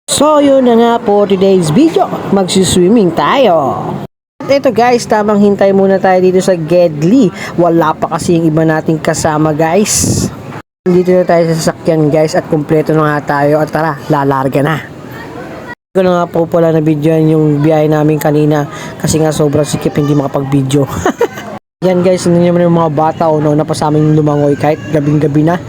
So yun na nga po today's video, magsiswimming tayo. At ito guys, tamang hintay muna tayo dito sa Gedli. Wala pa kasi yung iba nating kasama guys. Dito na tayo sa sasakyan guys at kumpleto na nga tayo at tara, lalarga na. Ko na nga po pala na videoan yung biyahe namin kanina kasi nga sobrang sikip hindi makapag-video. Yan guys, hindi naman yung mga bata o no, napasaming lumangoy kahit gabing-gabi na.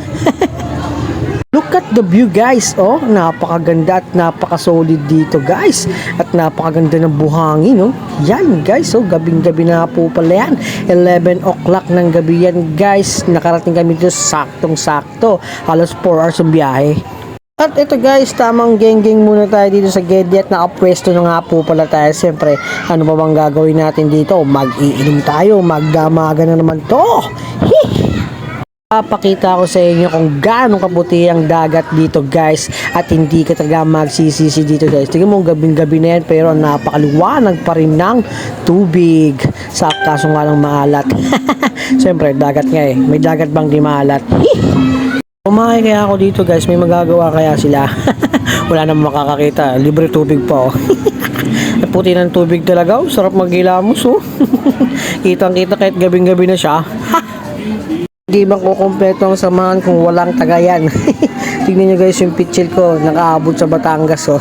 Look at the view guys, oh, napakaganda at napaka-solid dito guys. At napakaganda ng buhangin, oh. Yan guys, oh, gabing-gabi na po pala yan. 11 o'clock ng gabi yan guys. Nakarating kami dito saktong-sakto. Halos 4 hours ang biyahe. At ito guys, tamang geng-geng muna tayo dito sa Gedli at nakapwesto na nga po pala tayo. Siyempre, ano ba bang gagawin natin dito? Mag-iinom tayo, magdamaga na naman to. Papakita ko sa inyo kung gaano kabuti ang dagat dito guys at hindi ka talaga magsisisi dito guys. Tingnan mo gabing-gabi na yan pero napakaliwanag pa rin ng tubig sa kaso nga lang maalat. Siyempre dagat nga eh, may dagat bang di maalat? Kumain kaya ako dito guys, may magagawa kaya sila? Wala namang makakakita, libre tubig pa oh. Puti ng tubig talaga oh, sarap maghilamos oh. Kitang kita kahit gabing-gabi na siya. Hindi bang kukumpleto ang samahan kung walang tagayan. Tignan nyo guys yung pitchil ko, nakaabot sa Batangas oh.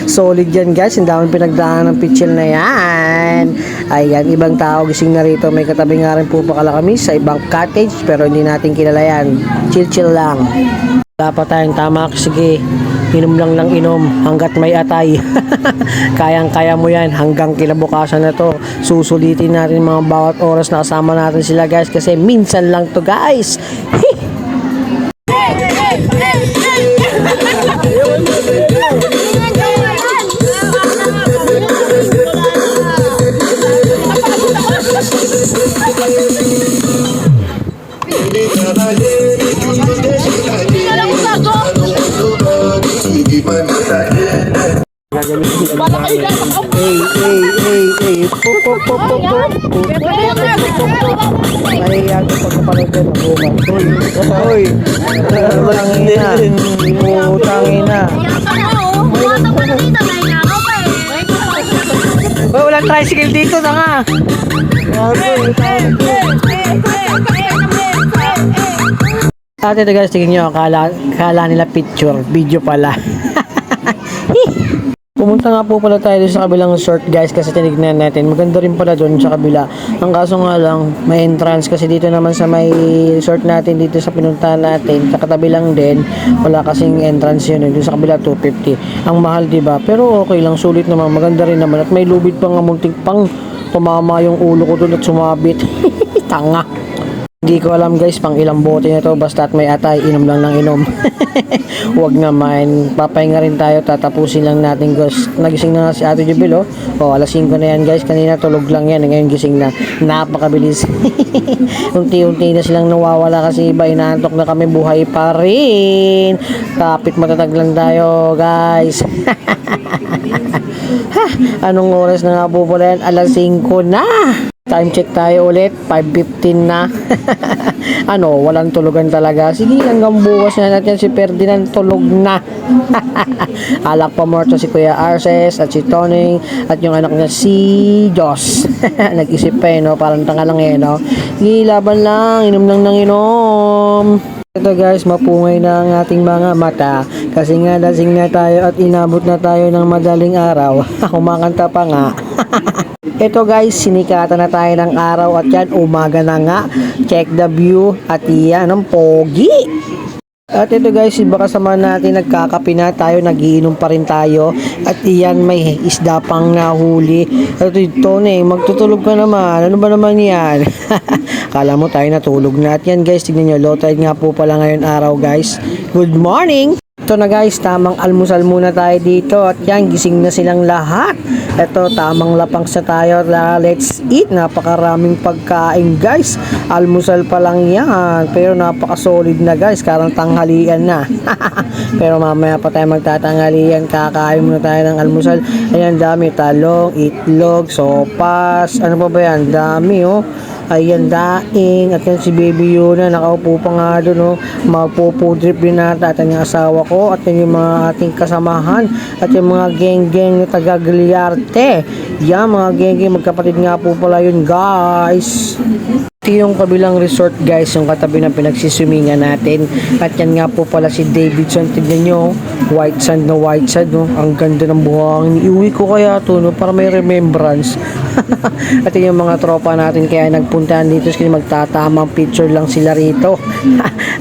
Solid yan guys, ang daming pinagdaanan ng pitchil na yan. Ayan, ibang tao gising na rito. May katabi nga rin po pakala kami sa ibang cottage pero hindi natin kilala yan. Chill lang. Wala pa tayong tama, sige. Inom lang ng inom hanggat may atay. Kayang-kaya mo yan hanggang kinabukasan na to. Susulitin natin mga bawat oras na kasama natin sila guys kasi minsan lang to guys. Nahiya ko pagkapanood ko ng buwan. Hoy! Utangin na. Hoy, walang tricycle dito na nga. At ito guys, tingin nyo, akala nila picture, video pala. Pumunta nga po pala tayo sa kabilang resort guys kasi tinignan natin. Maganda rin pala doon sa kabila. Ang kaso nga lang, may entrance kasi dito naman sa may resort natin dito sa pinuntahan natin. Sa katabi lang din, wala kasing entrance yun. Doon sa kabila 250. Ang mahal diba? Pero okay lang, sulit naman. Maganda rin naman. At may lubid pang munting pang tumama yung ulo ko doon at sumabit. Tanga. Hindi ko alam guys pang ilang bote na to basta at may atay, inom lang ng inom. Huwag naman, papahinga rin tayo, tatapusin lang natin guys. Nagising na nga si Ate Jubil oh. Alas 5 na yan guys, kanina tulog lang yan, ngayon gising na. Napakabilis. Unti-unti na silang nawawala kasi iba inaantok na kami, buhay pa rin. Kapit matatag lang tayo guys. Anong oras na nga po pala yan? Alas 5 na. Time check tayo ulit, 5:15 na. Walang tulugan talaga. Sige, hanggang bukas na natin si Ferdinand tulog na. Alak pa morto si Kuya Arces at si Tony at yung anak niya si Joss. Nag-isip pa no, parang tanga lang no. Laban lang, inom lang ng inom. Ito guys, mapungay na ang ating mga mata kasi nga lasing na tayo at inabot na tayo ng madaling araw. Kumakanta pa nga. Ito guys, sinikatan na tayo ng araw at yan, umaga na nga. Check the view at yan ang pogi. At ito guys, iba kasama natin, nagkakape na tayo, nagiinom pa rin tayo. At iyan, may isda pang nahuli. At ito magtutulog ka naman. Ano ba naman yan? Kala mo tayo natulog na. At yan guys, tignan nyo, low tide nga po pala ngayon araw guys. Good morning! Ito na guys, tamang almusal muna tayo dito at yan, gising na silang lahat. Ito, tamang lapangs na tayo. Let's eat. Napakaraming pagkain guys. Almusal pa lang yan. Pero napaka-solid na guys. Karang tanghalian na. Pero mamaya pa tayo magtatanghalian. Kakain muna tayo ng almusal. Ayan, dami. Talong, itlog, sopas. Ano pa ba yan? Dami oh. Ayan, daing. At yan si Baby Yuna, nakaupo pa nga doon, oh. Magpupudrip din nata at ang asawa ko. po at yan yung mga ating kasamahan at yung mga geng-geng na taga Gliarte. Yan mga geng-geng magkapatid nga po pala yun guys. Ito yung kabilang resort guys, yung katabi ng pinagsiswimingan natin. At yan nga po pala si Davidson. Tignan nyo, white sand na white sand. No? Ang ganda ng buhangin. Iuwi ko kaya to no? Para may remembrance. At yung mga tropa natin kaya nagpuntahan dito kasi magtatamang picture lang sila rito.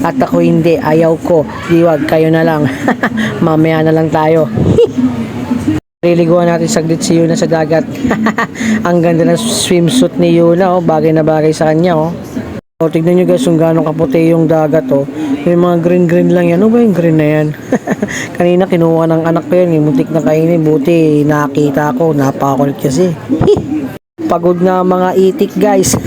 At ako hindi, ayaw ko. Diwag, kayo na lang. Mamaya na lang tayo. Liliguan natin saglit si Yuna sa dagat. Ang ganda ng swimsuit ni Yuna, oh. Bagay na bagay sa kanya, oh. O, tignan nyo guys kung gaano kaputi yung dagat, oh. Yung mga green lang yan. Ano ba yung green na yan? Kanina kinuha ng anak ko yan, eh. Muntik na kainin. Buti nakita ko. Napakakulit kasi. Pagod na mga itik guys.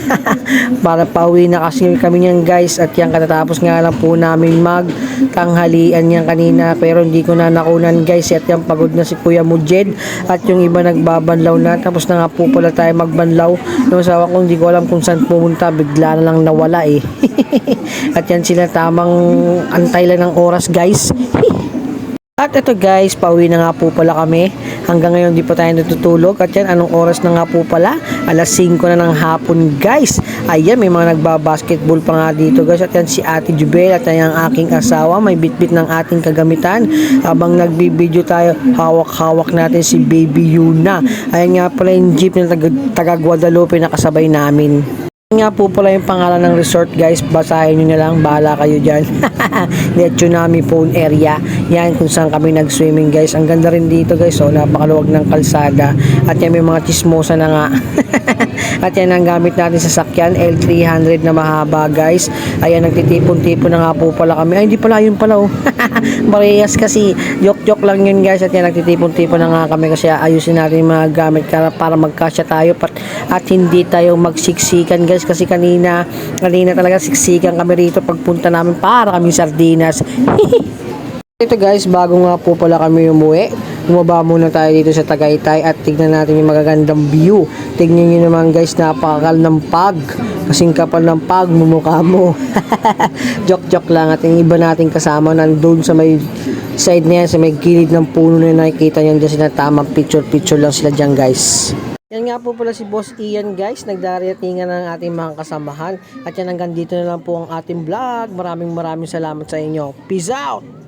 Para pauwi na kasi kami niyan guys. At yan katatapos nga lang po namin magtanghalian yan kanina. Pero hindi ko na nakunan guys. At yan pagod na si Kuya Mujed. At yung iba nagbabanlaw na. Tapos na nga po pala tayo magbanlaw. Yung asawa ko hindi ko alam kung saan pumunta. Bigla na lang nawala eh. At yan sila tamang antay lang ng oras guys. At ito guys, pauwi na nga po pala kami. Hanggang ngayon di pa tayo natutulog. At yan, anong oras na nga po pala? Alas 5 na ng hapon guys. Ayan, may mga nagbabasketball pa nga dito guys. At yan si Ate Jubel at yan ang aking asawa. May bitbit ng ating kagamitan. Habang nagbibideo tayo, hawak-hawak natin si Baby Yuna. Ayan nga pala yung jeep na taga Guadalupe na kasabay namin. Nga po pala yung pangalan ng resort guys, basahin nyo na lang, bahala kayo dyan. Net Tsunami Phone Area, yan kung saan kami nag-swimming guys. Ang ganda rin dito guys, oh, napakaluwag ng kalsada at yan may mga chismosa na nga. At yan ang gamit natin sa sakyan, L300 na mahaba guys. Ayan, nagtitipon-tipon na nga po pala kami. Ay, hindi pala, yun pala oh. Parehas kasi, joke-joke lang yun guys. At yan, nagtitipon-tipon na nga kami kasi ayusin natin yung mga gamit para magkasya tayo at hindi tayo magsiksikan guys. Kasi kanina talaga siksikan kami rito pagpunta namin para kami sardinas. Ito guys, bago nga po pala kami umuwi, bumaba muna tayo dito sa Tagaytay at tignan natin yung magagandang view. Tignan nyo naman guys, napakakal ng pag. Kasing kapal ng pag, mumukha mo. Joke-joke lang. At yung iba nating kasama nandun sa may side na yan, sa may gilid ng puno na nakikita nyo dyan sila, tamang picture lang sila dyan guys. Yan nga po pala si Boss Ian guys, nagdaratingan ng ating mga kasamahan. At yan hanggang dito na lang po ang ating vlog. Maraming salamat sa inyo. Peace out!